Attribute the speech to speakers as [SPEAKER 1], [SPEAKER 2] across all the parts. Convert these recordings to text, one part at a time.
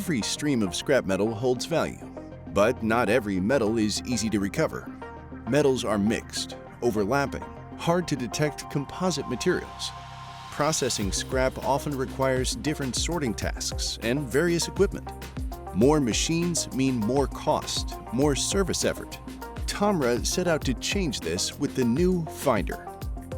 [SPEAKER 1] Every stream of scrap metal holds value, but not every metal is easy to recover. Metals are mixed, overlapping, hard to detect composite materials. Processing scrap often requires different sorting tasks and various equipment. More machines mean more cost, more service effort. TOMRA set out to change this with the new FINDER.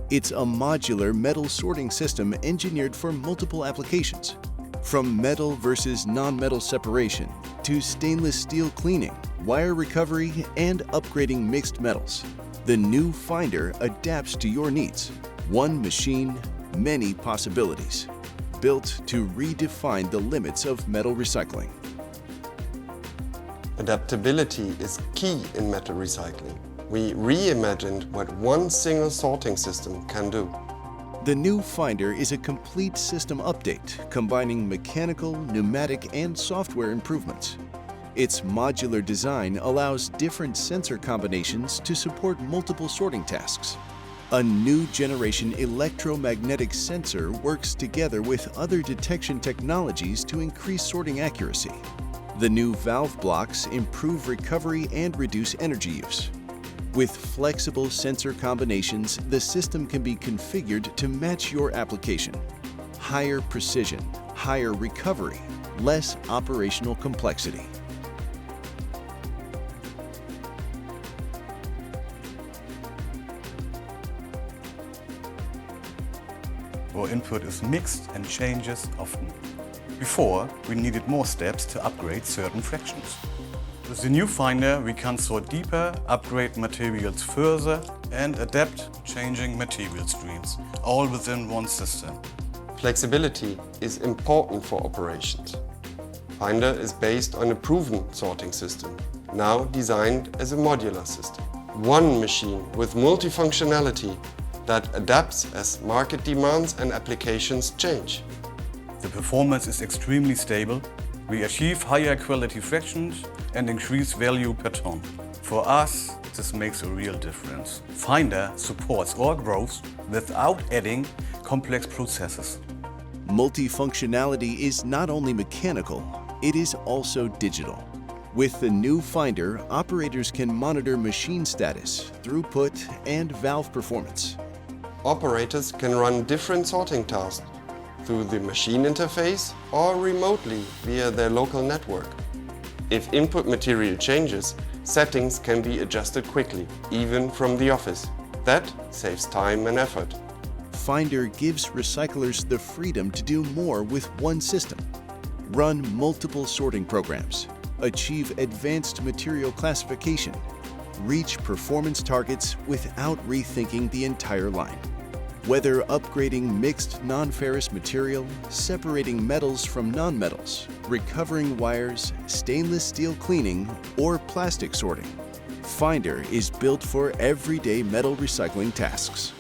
[SPEAKER 1] It's a modular metal sorting system engineered for multiple applications. From metal versus non-metal separation to stainless steel cleaning, wire recovery, and upgrading mixed metals, the new FINDER adapts to your needs. One machine, many possibilities. Built to redefine the limits of metal recycling.
[SPEAKER 2] Adaptability is key in metal recycling. We reimagined what one single sorting system can do.
[SPEAKER 1] The new FINDER is a complete system update, combining mechanical, pneumatic, and software improvements. Its modular design allows different sensor combinations to support multiple sorting tasks. A new generation electromagnetic sensor works together with other detection technologies to increase sorting accuracy. The new valve blocks improve recovery and reduce energy use. With flexible sensor combinations, the system can be configured to match your application. Higher precision, higher recovery, less operational complexity.
[SPEAKER 3] Our input is mixed and changes often. Before, we needed more steps to upgrade certain fractions. With the new FINDER, we can sort deeper, upgrade materials further, and adapt changing material streams, all within one system.
[SPEAKER 2] Flexibility is important for operations. FINDER is based on a proven sorting system, now designed as a modular system. One machine with multifunctionality that adapts as market demands and applications change.
[SPEAKER 3] The performance is extremely stable. We achieve higher quality fractions and increase value per ton. For us, this makes a real difference. FINDER supports our growth without adding complex processes.
[SPEAKER 1] Multifunctionality is not only mechanical, it is also digital. With the new FINDER, operators can monitor machine status, throughput, and valve performance.
[SPEAKER 2] Operators can run different sorting tasks through the machine interface or remotely via their local network. If input material changes, settings can be adjusted quickly, even from the office. That saves time and effort.
[SPEAKER 1] FINDER gives recyclers the freedom to do more with one system. Run multiple sorting programs, achieve advanced material classification, reach performance targets without rethinking the entire line. Whether upgrading mixed non-ferrous material, separating metals from non-metals, recovering wires, stainless steel cleaning, or plastic sorting, FINDER is built for everyday metal recycling tasks.